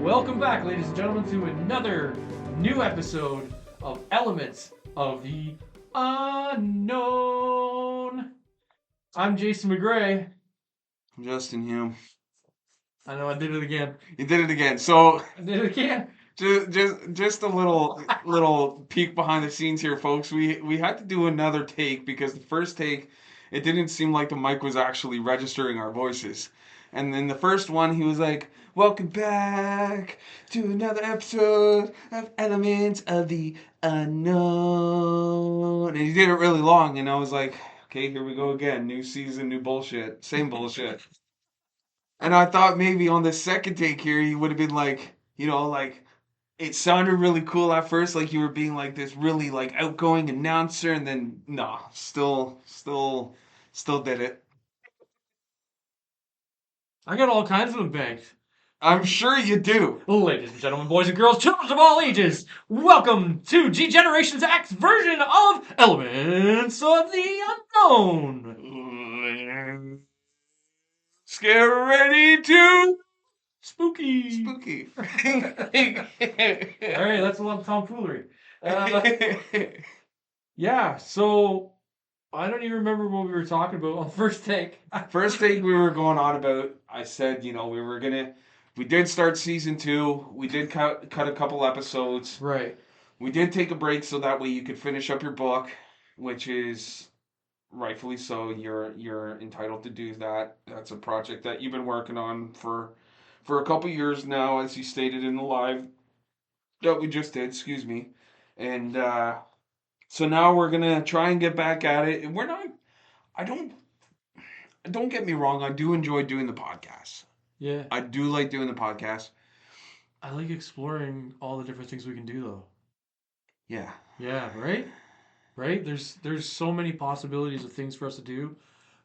Welcome back, ladies and gentlemen, to another new episode of Elements of the Unknown. I'm Jason McGray. Justin Hume. I know I did it again. You did it again. So I did it again. just a little peek behind the scenes here, folks. We had to do another take because the first take, it didn't seem like the mic was actually registering our voices. And then the first one, he was like, "Welcome back to another episode of Elements of the Unknown." And he did it really long, and I was like, "Okay, here we go again. New season, new bullshit. Same bullshit." And I thought maybe on the second take here, he would have been like, like it sounded really cool at first, like you were being like this really like outgoing announcer, and then nah, still did it. I got all kinds of them banked. I'm sure you do. Ladies and gentlemen, boys and girls, children of all ages, welcome to G Generation's X version of Elements of the Unknown. Get ready to Spooky. spooky. All right, that's a lot of tomfoolery. Yeah, so I don't even remember what we were talking about on first take. First take we were going on about, I said, we did start season 2. We did cut a couple episodes. Right. We did take a break so that way you could finish up your book, which is rightfully so. You're entitled to do that. That's a project that you've been working on for a couple years now, as you stated in the live that we just did. Excuse me. And so now we're gonna try and get back at it. And we're not. I don't get me wrong. I do enjoy doing the podcast. Yeah. I do like doing the podcast. I like exploring all the different things we can do, though. Yeah. Yeah, right? Right? There's so many possibilities of things for us to do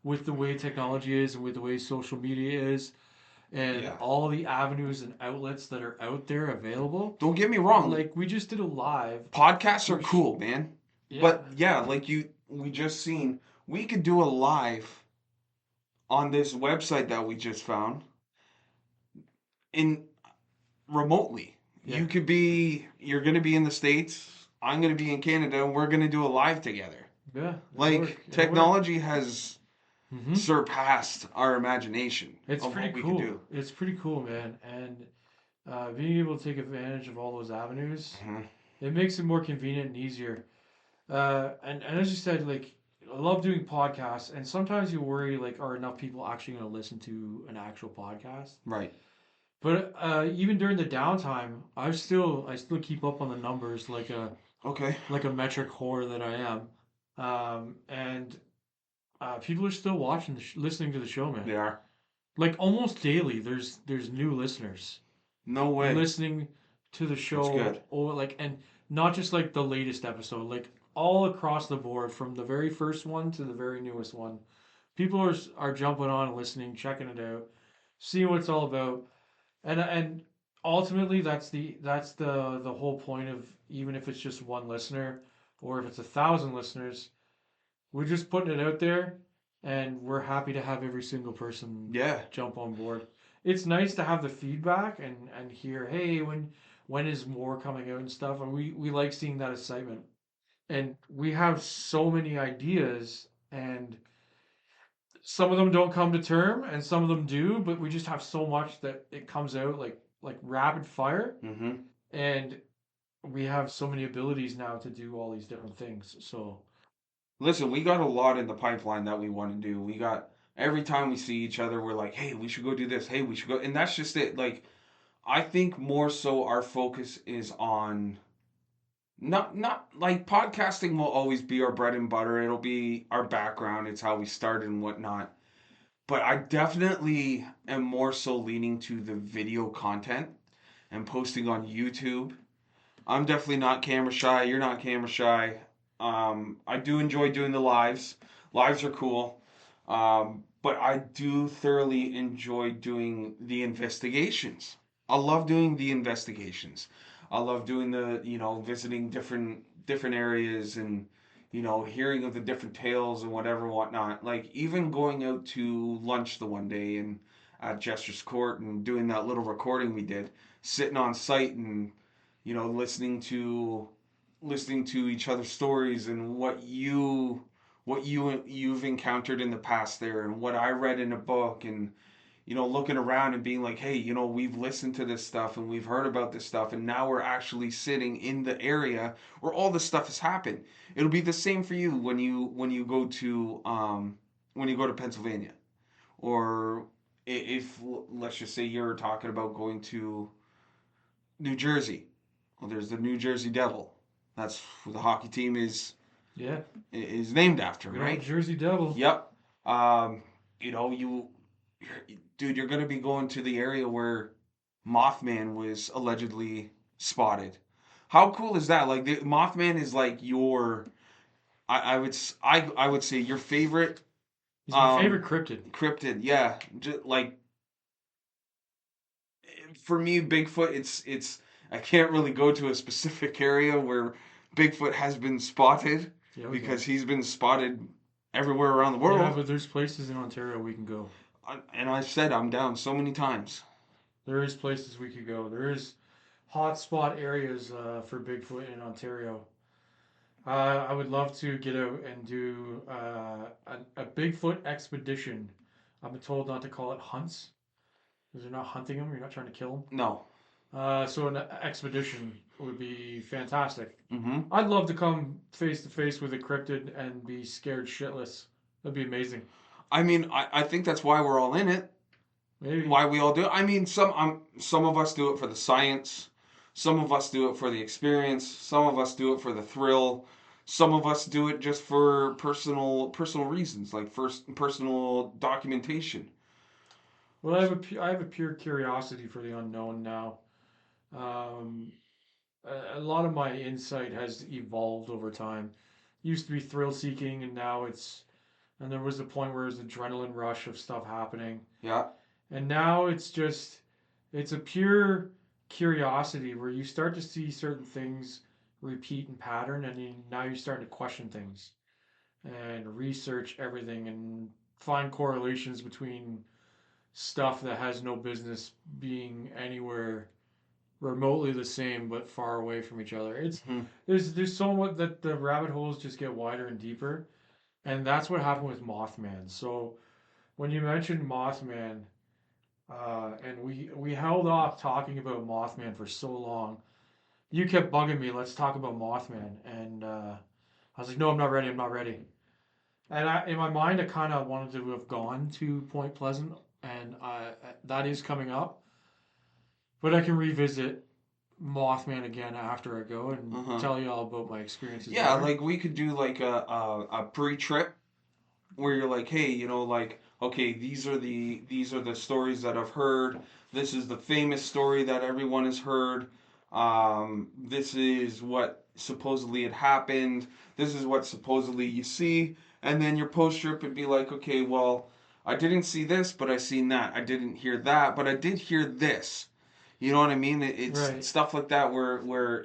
with the way technology is and with the way social media is and Yeah. all the avenues and outlets that are out there available. Don't get me wrong. Like we just did a live. Podcasts are cool, man. Yeah. But yeah, like we just seen, we could do a live on this website that we just found in remotely. Yeah. You're gonna be in the States, I'm gonna be in Canada, and we're gonna do a live together. Yeah. Like technology has Mhm. surpassed our imagination It's of pretty what we cool. can do. It's pretty cool, man. And being able to take advantage of all those avenues, Mhm. it makes it more convenient and easier. And as you said, like I love doing podcasts, and sometimes you worry like, are enough people actually going to listen to an actual podcast? Right. But even during the downtime, I still keep up on the numbers Okay. like a metric whore that I am. And people are still watching listening to the show, man. They are. Like almost daily, there's new listeners No way. listening to the show. That's good. Or like, and not just like the latest episode, like all across the board from the very first one to the very newest one. People are jumping on and listening, checking it out, seeing what it's all about, and ultimately that's the whole point of, even if it's just one listener or if it's 1,000 listeners, we're just putting it out there, and we're happy to have every single person Yeah. jump on board. It's nice to have the feedback and hear, hey, when is more coming out and stuff, and we like seeing that excitement. And we have so many ideas, and some of them don't come to term and some of them do, but we just have so much that it comes out like rapid fire. Mm-hmm. And we have so many abilities now to do all these different things. So Listen, we got a lot in the pipeline that we want to do. We got, every time we see each other, we're like, hey, we should go do this. Hey, we should go. And that's just it. Like, I think more so our focus is on not like podcasting will always be our bread and butter. It'll be our background. It's how we started and whatnot. But I definitely am more so leaning to the video content and posting on YouTube I'm definitely not camera shy. You're not camera shy. I do enjoy doing the lives. Lives are cool. But I do thoroughly enjoy doing the investigations. I love doing the investigations. I love doing the, visiting different areas and, hearing of the different tales and whatever whatnot. Like even going out to lunch the one day and at Jester's Court and doing that little recording we did, sitting on site and listening to each other's stories and what you've encountered in the past there and what I read in a book and looking around and being like, hey, we've listened to this stuff and we've heard about this stuff and now we're actually sitting in the area where all this stuff has happened. It'll be the same for you when you go to Pennsylvania, or if let's just say you're talking about going to New Jersey. Well, there's the New Jersey Devil. That's who the hockey team Yeah, is named after, good old right? Jersey Devil. Yep. Dude, you're gonna be going to the area where Mothman was allegedly spotted. How cool is that? Like, the Mothman is like I would say your favorite He's my um favorite cryptid. cryptid. Yeah, just like for me, Bigfoot, it's I can't really go to a specific area where Bigfoot has been spotted Yeah, we can. because he's been spotted everywhere around the Yeah, world. but there's places in Ontario we can go. And I said I'm down so many times. There is places we could go. There is hotspot areas for Bigfoot in Ontario. I would love to get out and do a Bigfoot expedition. I've been told not to call it hunts because you're not hunting them. You're not trying to kill them. No. So an expedition would be fantastic. Mm-hmm. I'd love to come face to face with a cryptid and be scared shitless. That'd be amazing. I mean, I think that's why we're all in it. Maybe. Why we all do it. I mean, some of us do it for the science. Some of us do it for the experience. Some of us do it for the thrill. Some of us do it just for personal reasons, like first personal documentation. Well, I have a pure curiosity for the unknown now. Um, a lot of my insight has evolved over time. Used to be thrill seeking, and now and there was a point where it was adrenaline rush of stuff happening, Yeah. and now it's a pure curiosity where you start to see certain things repeat in pattern, and now you're starting to question things and research everything and find correlations between stuff that has no business being anywhere remotely the same but far away from each other. Hmm. There's so much that the rabbit holes just get wider and deeper, and that's what happened with Mothman. So when you mentioned Mothman, and we held off talking about Mothman for so long, you kept bugging me. Let's talk about Mothman, and I was like, no, I'm not ready. I'm not ready. And in my mind, I kind of wanted to have gone to Point Pleasant, and that is coming up. But I can revisit Mothman again after I go and Uh-huh. tell you all about my experiences Yeah, there. like we could do like a pre-trip where you're like, hey, like, okay, these are the stories that I've heard. This is the famous story that everyone has heard. This is what supposedly had happened. This is what supposedly you see, and then your post trip would be like, okay, well, I didn't see this, but I seen that. I didn't hear that, but I did hear this. You know what I mean? It's Right. stuff like that where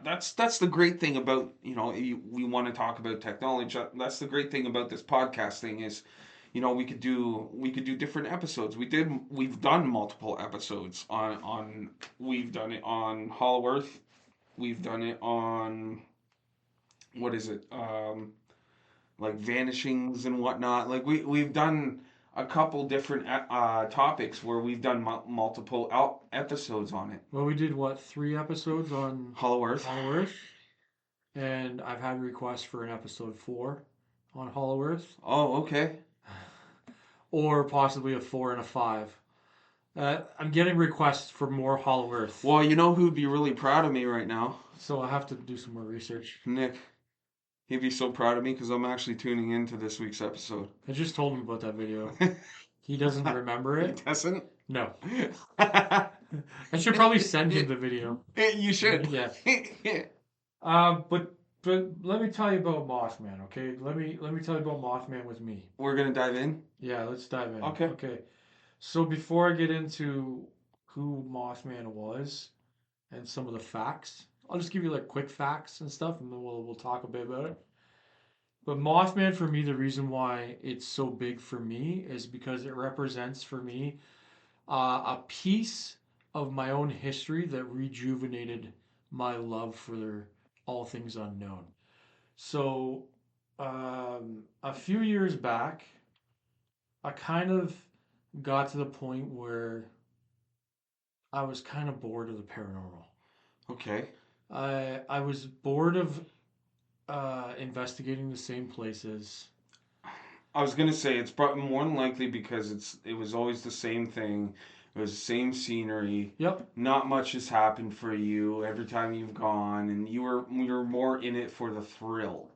that's the great thing about we want to talk about technology. That's the great thing about this podcasting is we could do different episodes. We've done multiple episodes on we've done it on Hollow Earth. We've done it on what is it? Like vanishings and whatnot. Like we've done a couple different topics where we've done multiple episodes on it. Well, we did what, 3 episodes on Hollow Earth. Hollow Earth, and I've had requests for an episode 4 on Hollow Earth, Oh, okay. or possibly a 4 and a 5. I'm getting requests for more Hollow Earth, Well, you know who'd be really proud of me right now? so I have to do some more research. Nick. He'd be so proud of me because I'm actually tuning into this week's episode. I just told him about that video. He doesn't remember He it, doesn't? No. I should probably send him the video. You should. Yeah. But let me tell you about Mothman, okay? Let me tell you about Mothman with me. We're gonna dive in. Yeah, let's dive in. Okay. Okay. So before I get into who Mothman was and some of the facts, I'll just give you like quick facts and stuff, and then we'll talk a bit about it. But Mothman for me, the reason why it's so big for me is because it represents for me a piece of my own history that rejuvenated my love for all things unknown. So, a few years back, I kind of got to the point where I was kind of bored of the paranormal. Okay. I was bored of investigating the same places. I was gonna say it's probably more than likely because it was always the same thing. It was the same scenery. Yep. Not much has happened for you every time you've gone, and you were more in it for the thrill.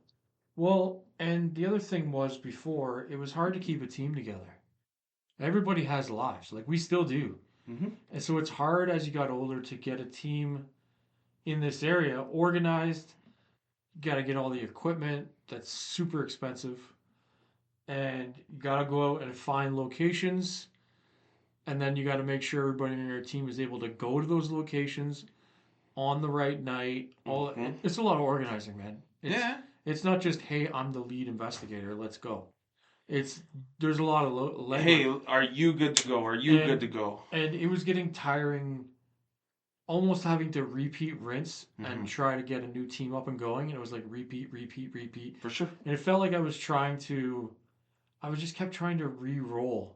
Well, and the other thing was before, it was hard to keep a team together. Everybody has lives, like we still do. Mm-hmm. And so it's hard as you got older to get a team in this area organized. You got to get all the equipment that's super expensive. And you got to go out and find locations. And then you got to make sure everybody in your team is able to go to those locations on the right night. Mm-hmm. It's a lot of organizing, man. Yeah. It's not just, hey, I'm the lead investigator, let's go. It's There's a lot of Hey, legwork. are you good to go? Are you good and to go? and it was getting tiring, almost having to repeat rinse and Mm-hmm. try to get a new team up and going. And it was like repeat, repeat, repeat. For sure. And it felt like I was just kept trying to re-roll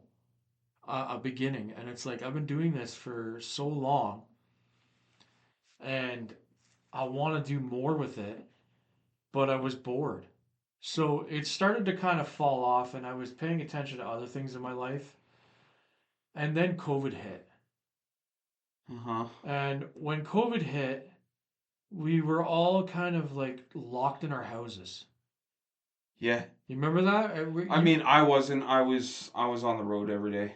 a beginning. And it's like I've been doing this for so long, and I want to do more with it, but I was bored. So it started to kind of fall off, and I was paying attention to other things in my life. And then COVID hit. Uh-huh. And when COVID hit, we were all kind of like locked in our houses. Yeah. You remember that? I mean, I wasn't. I was on the road every day.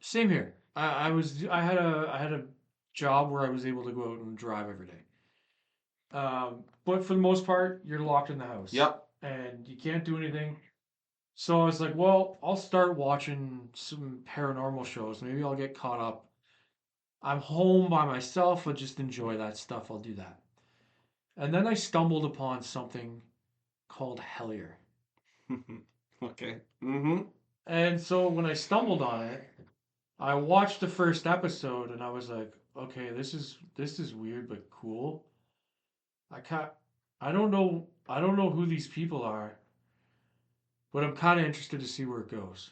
Same here. I had a job where I was able to go out and drive every day. But for the most part, you're locked in the house Yep. and you can't do anything. So I was like, well, I'll start watching some paranormal shows. Maybe I'll get caught up. I'm home by myself. I'll just enjoy that stuff. I'll do that. And then I stumbled upon something called Hellier. Okay. Mm-hmm. And so when I stumbled on it, I watched the first episode and I was like, okay, this is weird but cool. I can't I don't know who these people are, but I'm kind of interested to see where it goes.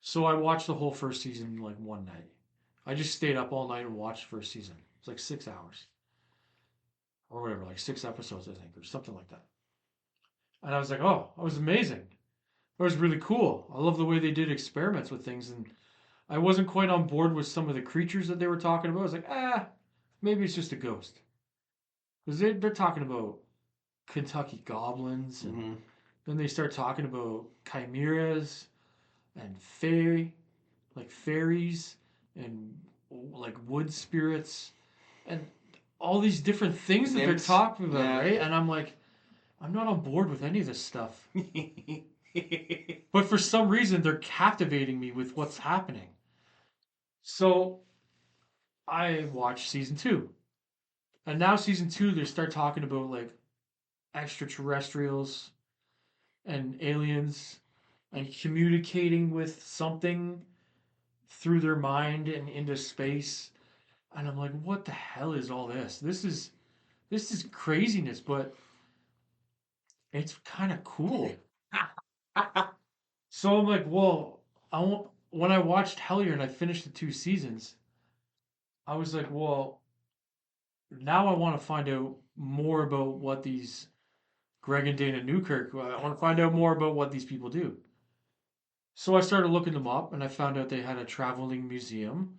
So I watched the whole first season like one night. I just stayed up all night and watched the first season. It's like 6 hours or whatever, like 6 episodes, I think, or something like that. And I was like, oh, that was amazing. That was really cool. I love the way they did experiments with things. And I wasn't quite on board with some of the creatures that they were talking about. I was like, maybe it's just a ghost. Because they're talking about Kentucky goblins, and Mm-hmm. then they start talking about chimeras and fairy, like fairies, and like wood spirits, and all these different things that they're Nymphs. talking about, Yeah. right? And I'm like, I'm not on board with any of this stuff. But for some reason, they're captivating me with what's happening. So I watched season two. And now season two, they start talking about like extraterrestrials and aliens and communicating with something through their mind and into space. And I'm like, what the hell is all this? This is craziness, but it's kind of cool. So I'm like, well, when I watched Hellier and I finished the two seasons, I was like, well, now I want to find out more about what these Greg and Dana Newkirk. I want to find out more about what these people do. So I started looking them up, and I found out they had a traveling museum,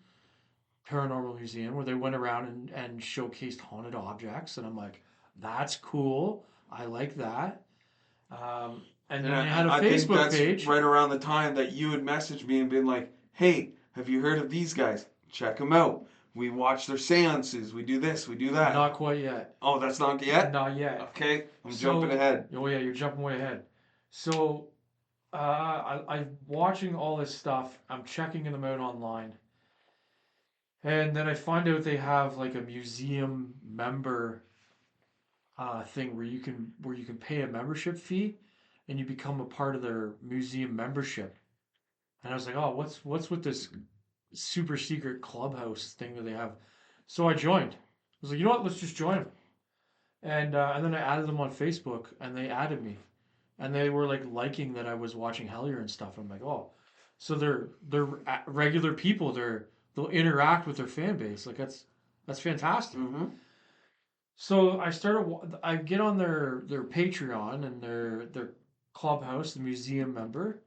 paranormal museum, where they went around and showcased haunted objects. And I'm like, that's cool. I like that. And And then they had a I think Facebook that's page. right around the time that you had messaged me and been like, "Hey, Have you heard of these guys? Check them out. We watch their seances. We do this. We do that. Not quite yet. Oh, that's not yet? Not yet. Okay, I'm jumping So, ahead. oh yeah, you're jumping way ahead. So, I'm watching all this stuff. I'm checking them out online, and then I find out they have like a museum member thing where you can pay a membership fee, and you become a part of their museum membership. And I was like, oh, what's with this super secret clubhouse thing that they have? So I joined. I was like, you know what? Let's just join them. And then I added them on Facebook, and they added me, and they were like liking that I was watching Hellier and stuff. I'm like, oh, so they're regular people. They'll interact with their fan base. Like that's fantastic. Mm-hmm. So I get on their Patreon and their clubhouse, the museum member,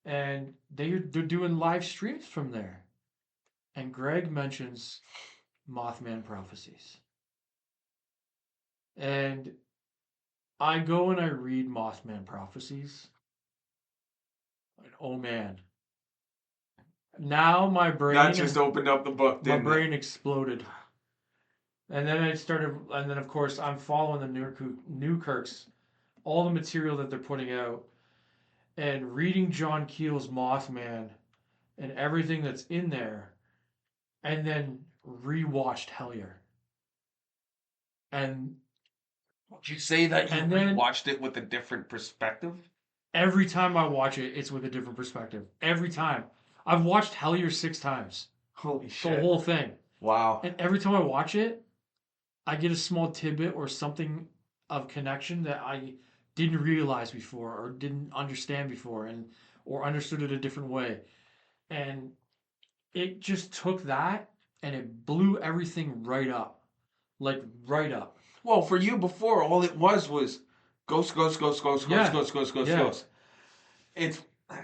and they're doing live streams from there. And Greg mentions Mothman prophecies, and I go and I read Mothman prophecies. And oh man, now That just opened up the book, my didn't it? brain exploded. And then of course I'm following the Newkirks, all the material that they're putting out, and reading John Keel's Mothman and everything that's in there, and then rewatched Hellier. And Would you say that you and then rewatched it with a different perspective? every time I watch it, it's with a different perspective. Every time. I've watched Hellier 6 times, Holy the shit. whole thing. Wow. And every time I watch it, I get a small tidbit or something of connection that I didn't realize before or didn't understand before and or understood it a different way. And it just took that and it blew everything right up. Like right up. Well, for you before, all it was ghost, ghost, ghost, ghost, ghost, Yeah. ghost, ghost, ghost, Yeah. ghost. It's Go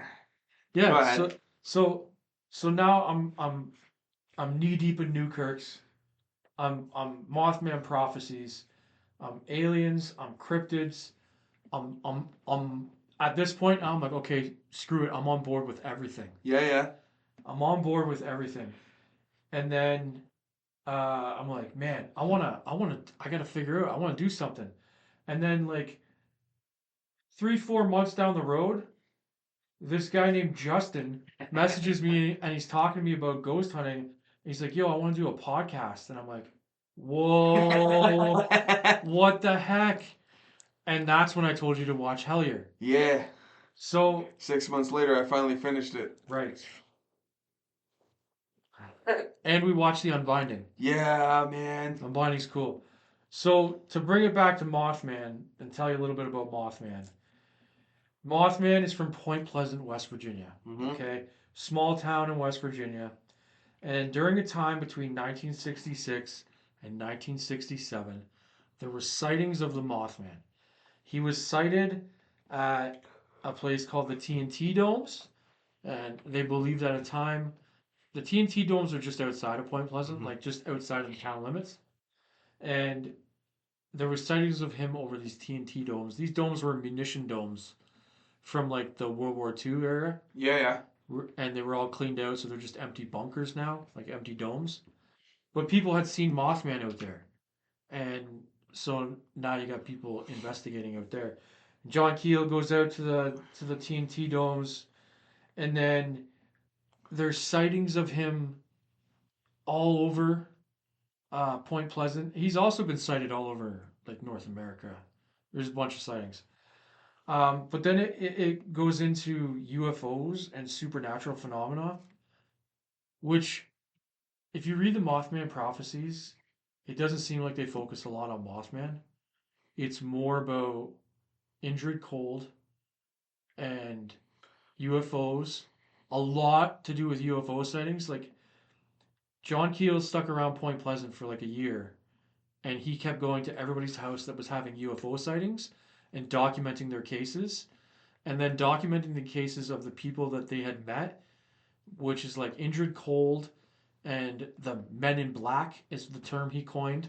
Yeah. ahead. So now I'm knee deep in Newkirk's. I'm Mothman prophecies. I'm aliens. I'm cryptids. I'm at this point now I'm like, okay, screw it. I'm on board with everything. Yeah, yeah. I'm on board with everything. And then I'm like, man, I gotta figure out. I want to do something. And then like 3, 4 months down the road, this guy named Justin messages me and he's talking to me about ghost hunting. He's like, yo, I want to do a podcast. And I'm like, whoa, what the heck? And that's when I told you to watch Hellier. Yeah. So 6 months later, I finally finished it. right. And we watched The Unbinding. Yeah, man. Unbinding's cool. So to bring it back to Mothman and tell you a little bit about Mothman. Mothman is from Point Pleasant, West Virginia. Mm-hmm. Okay, small town in West Virginia. And during a time between 1966 and 1967, there were sightings of the Mothman. He was sighted at a place called the TNT Domes, and they believed at a time the TNT Domes are just outside of Point Pleasant, Mm-hmm. like just outside of the town limits. And there were sightings of him over these TNT domes. These domes were munition domes from like the World War II era, Yeah, yeah. and they were all cleaned out, so they're just empty bunkers now, like empty domes. But people had seen Mothman out there, and so now you got people investigating out there. John Keel goes out to the TNT domes, and then there's sightings of him all over Point Pleasant. He's also been sighted all over like North America. There's a bunch of sightings. But then it goes into UFOs and supernatural phenomena, which, if you read the Mothman prophecies, it doesn't seem like they focus a lot on Mothman. It's more about Indrid Cold and UFOs. A lot to do with UFO sightings. Like, John Keel stuck around Point Pleasant for like a year, and he kept going to everybody's house that was having UFO sightings and documenting their cases, and then documenting the cases of the people that they had met, which is like Indrid Cold and the Men in Black is the term he coined,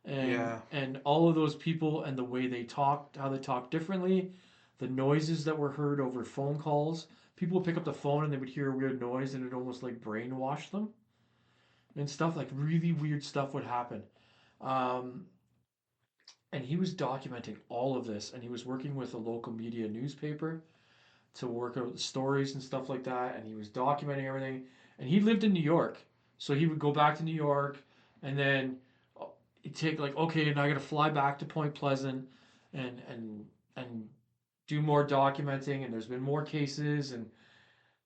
Yeah. and all of those people and the way they talked, how they talked differently, the noises that were heard over phone calls, people would pick up the phone and they would hear a weird noise and it almost like brainwashed them and stuff. Like really weird stuff would happen. Um, and he was documenting all of this, and he was working with a local media newspaper to work out the stories and stuff like that. And he was documenting everything. And he lived in New York, so he would go back to New York, and then he'd take like, okay, now I got to fly back to Point Pleasant, and do more documenting. And there's been more cases, and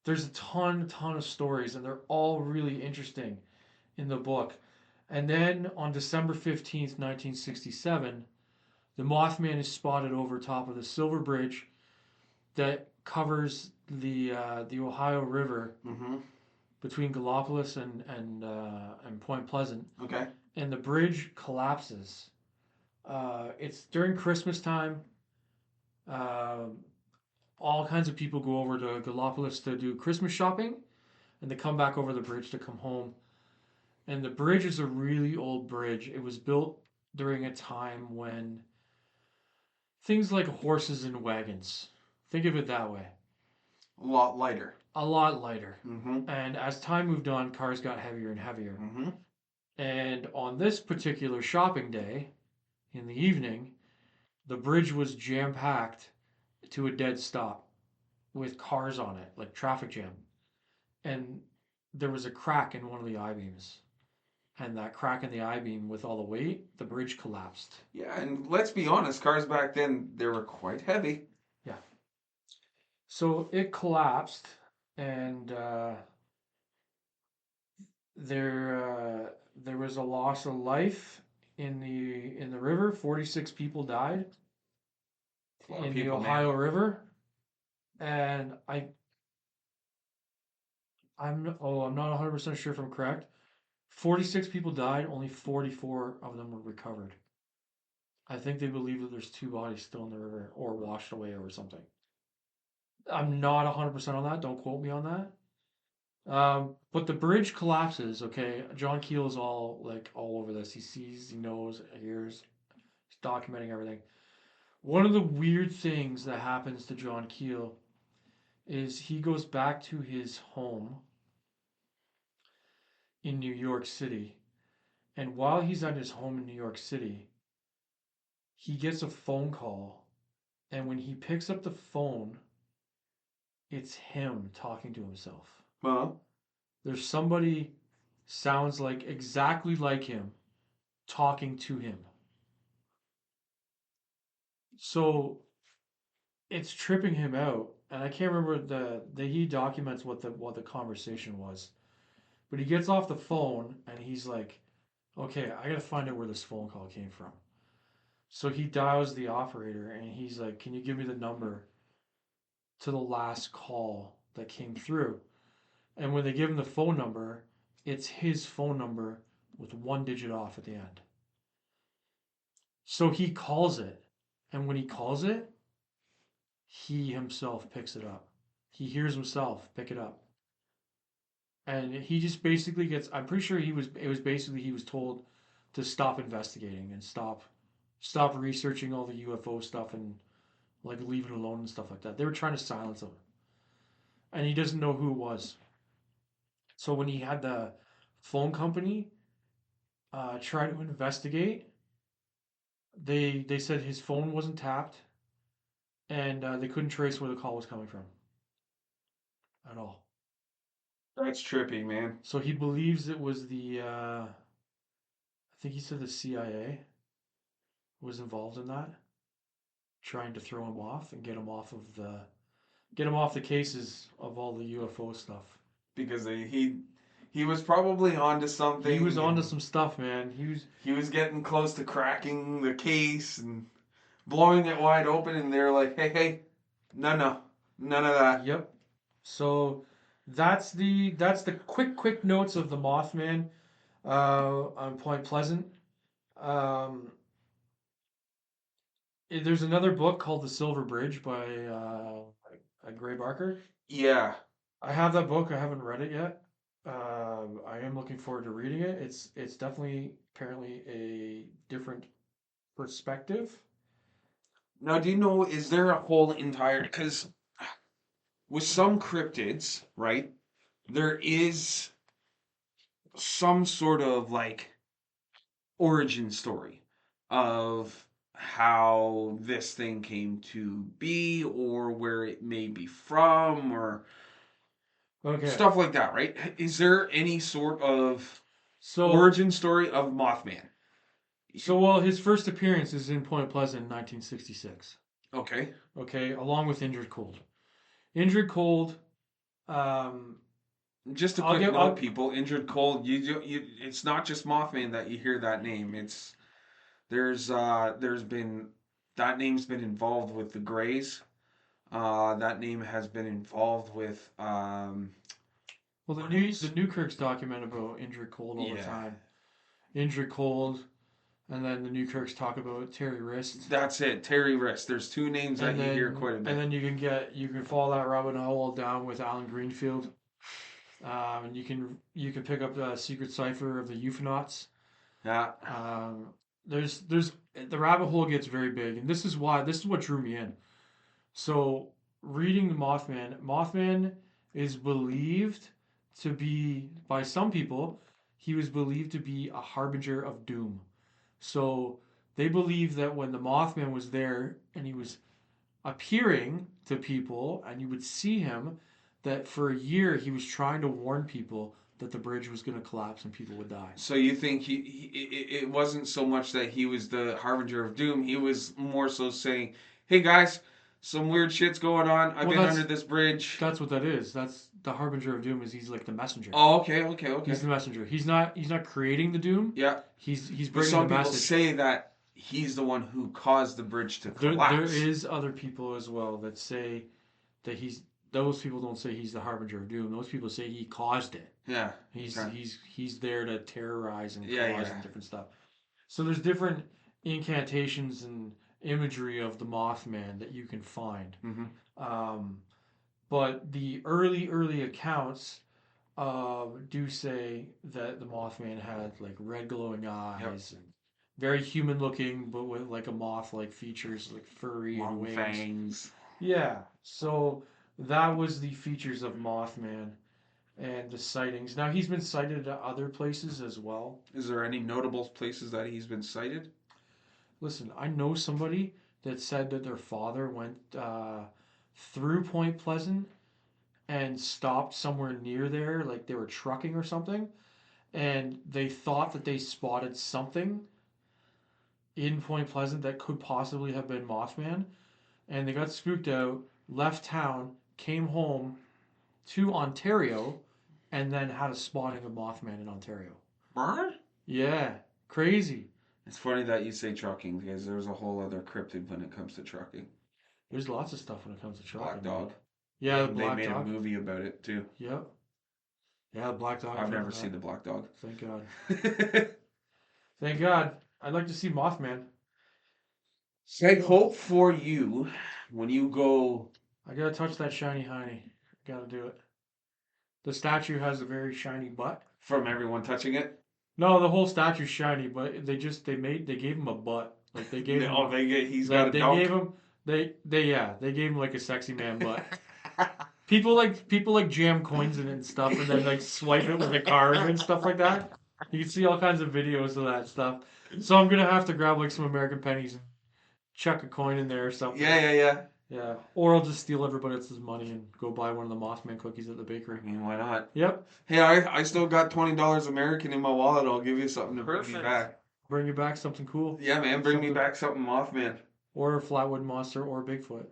there's a ton of stories, and they're all really interesting in the book. And then on December 15th, 1967, the Mothman is spotted over top of the Silver Bridge that covers the Ohio River Mm-hmm. between Gallipolis and Point Pleasant, Okay. and the bridge collapses. It's during Christmas time. Uh, all kinds of people go over to Gallipolis to do Christmas shopping, and they come back over the bridge to come home. And the bridge is a really old bridge. It was built during a time when things like horses and wagons. Think of it that way. A lot lighter. A lot lighter. Mm-hmm. And as time moved on, cars got heavier and heavier. Mm-hmm. And on this particular shopping day, in the evening, the bridge was jam packed to a dead stop with cars on it, like traffic jam. And there was a crack in one of the I beams. And that crack in the I beam, with all the weight, the bridge collapsed. Yeah, and let's be honest, cars back then they were quite heavy. Yeah. So it collapsed, and there was a loss of life in the river. 46 people died A lot of in the people, man. Ohio River, and I'm not 100% sure if I'm correct. 46 people died. Only 44 of them were recovered. I think they believe that there's two bodies still in the river or washed away or something. I'm not 100% on that. Don't quote me on that. But the bridge collapses. Okay, John Keel is all over this. He sees, he knows, hears. He's documenting everything. One of the weird things that happens to John Keel is he goes back to his home in New York City, and while he's at his home in New York City, he gets a phone call, and when he picks up the phone, it's him talking to himself. Huh? There's somebody sounds like exactly like him talking to him. So it's tripping him out, and I can't remember the he documents what the conversation was, but he gets off the phone and he's like, "Okay, I gotta find out where this phone call came from." So he dials the operator and he's like, "Can you give me the number to the last call that came through?" And when they give him the phone number, it's his phone number with one digit off at the end. So he calls it, and when he calls it, he himself picks it up. He hears himself pick it up. And he just basically gets, I'm pretty sure it was basically he was told to stop investigating and stop researching all the UFO stuff and like leave it alone and stuff like that. They were trying to silence him. And he doesn't know who it was. So when he had the phone company try to investigate, they said his phone wasn't tapped, and they couldn't trace where the call was coming from at all. That's trippy, man. So he believes it was I think he said the CIA was involved in that, trying to throw him off and get him off the cases of all the UFO stuff. Because he was probably onto He was something, onto and some stuff, man. he was getting close to cracking the case and blowing it wide open, and they're like, hey, no, none of that. Yep. So that's the quick notes of the Mothman on Point Pleasant. Um, there's another book called The Silver Bridge by Gray Barker. Yeah. I have that book. I haven't read it yet. I am looking forward to reading it. It's definitely apparently a different perspective. Now, do you know, is there a whole entire, because with some cryptids, right? There is some sort of like origin story of how this thing came to be or where it may be from or Okay. stuff like that, right? Is there any sort of So origin story of Mothman? well, his first appearance is in Point Pleasant in 1966. Okay. Okay, along with Injured Cold. Injured Cold. Um, Just a I'll quick give. note, people. Injured Cold. It's not just Mothman that you hear that name. It's there's been that name's been involved with the Greys. That name has been involved with Well, what else? The Newkirks document about Injured Cold all the Yeah, time. Injured Cold, and then the Newkirks talk about Terry Wrist, that's it. Terry Wrist. There's two names that you hear quite a bit. you can follow that rabbit hole down with Alan Greenfield, and you can pick up the Secret Cipher of the Euphonauts. Yeah. There's the rabbit hole gets very big, and this is what drew me in. So reading the Mothman is believed to be by some people, he was believed to be a harbinger of doom. So they believe that when the Mothman was there and he was appearing to people and you would see him, that for a year he was trying to warn people that the bridge was going to collapse and people would die. So you think it wasn't so much that he was the harbinger of doom. He was more so saying, "Hey guys, some weird shit's going on. I've Well, been under this bridge." that's what that is. That's the harbinger of doom. Is he's like the messenger. Oh, okay, okay, He's okay. the messenger. He's not creating the doom. Yeah. He's But bringing the some people message. say that he's the one who caused the bridge to There collapse. is other people as well that say that he's. Those people don't say he's the harbinger of doom. Those people say he caused it. Yeah. Okay. He's there to terrorize and Yeah, cause yeah. and different stuff. So there's different incantations and imagery of the Mothman that you can find. Mm-hmm. Um, but the early accounts do say that the Mothman had like red glowing Yep. eyes and very human looking, but with like a moth like features, like furry and Long wings. fangs. Yeah, so that was the features of Mothman and the sightings. Now he's been sighted at other places as well. Is there any notable places that he's been sighted? Listen, I know somebody that said that their father went through Point Pleasant and stopped somewhere near there, like they were trucking or something, and they thought that they spotted something in Point Pleasant that could possibly have been Mothman, and they got spooked out, left town, came home to Ontario, and then had a spotting of Mothman in Ontario. Bird? Yeah, crazy. It's funny that you say trucking because there's a whole other cryptid when it comes to trucking. There's lots of stuff when it comes to Black trucking, man. dog. Yeah, the They black made a dog. movie about it too. Yep. Yeah, the black dog. I've I've heard never of seen that. the black dog. Thank God. Thank God. I'd like to see Mothman. Say hope for you when you go I gotta touch that shiny hiney. Gotta do it. The statue has a very shiny butt. from everyone touching it. No, the whole statue's shiny, but they gave him a butt. Like they gave him Oh, he's got like a they dunk. gave him they gave him like a sexy man butt. People like jam coins in it and stuff, and then like swipe it with a card and stuff like that. You can see all kinds of videos of that stuff. So I'm gonna have to grab like some American pennies and chuck a coin in there or something. Yeah. Yeah, or I'll just steal everybody else's money and go buy one of the Mothman cookies at the bakery. I mean, why not? Yep, Hey, I still got $20 American in my wallet. I'll give you something to bring me back. bring you back something cool. Yeah, man, bring me Something, back something Mothman. or a Flatwood Monster or Bigfoot.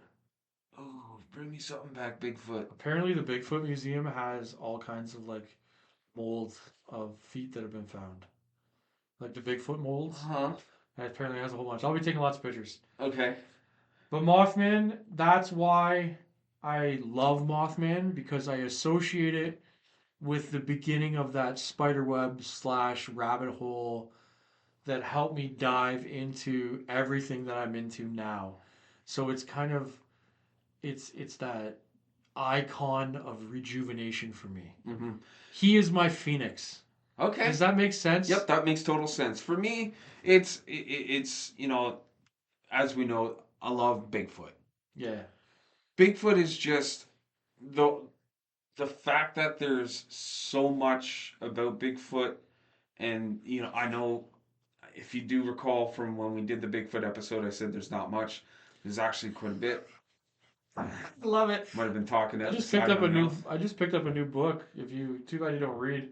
Oh, bring me something back, Bigfoot. Apparently, the Bigfoot Museum has all kinds of like molds of feet that have been found, like the Bigfoot molds. Huh? It apparently has a whole bunch. I'll be taking lots of pictures. Okay. But Mothman, that's why I love Mothman because I associate it with the beginning of that spiderweb slash rabbit hole that helped me dive into everything that I'm into now. So it's kind of it's that icon of rejuvenation for me. Mm-hmm. He is my phoenix. Okay. Does that make sense? Yep, that makes total sense. For me, it's as we know, I love Bigfoot. Yeah. Bigfoot is just the fact that there's so much about Bigfoot, and I know if you do recall from when we did the Bigfoot episode, I said there's not much. There's actually quite a bit. Love it. Might have been talking I out the just picked side of up my a new. mouth. I just picked up a new book. If you too bad you don't read.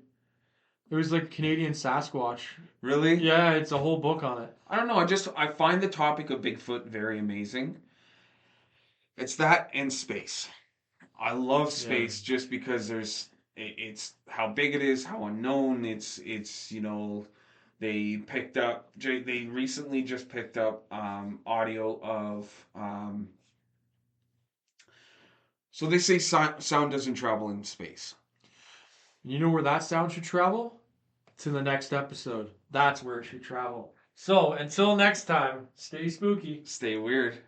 It was like Canadian Sasquatch. Really? Yeah, it's a whole book on it. I don't know. I find the topic of Bigfoot very amazing. It's that and space. I love Yeah. space just because it's how big it is, how unknown. They recently just picked up audio of so they say sound doesn't travel in space. You know where that sound should travel? To the next episode. That's where it should travel. So until next time, stay spooky. Stay weird.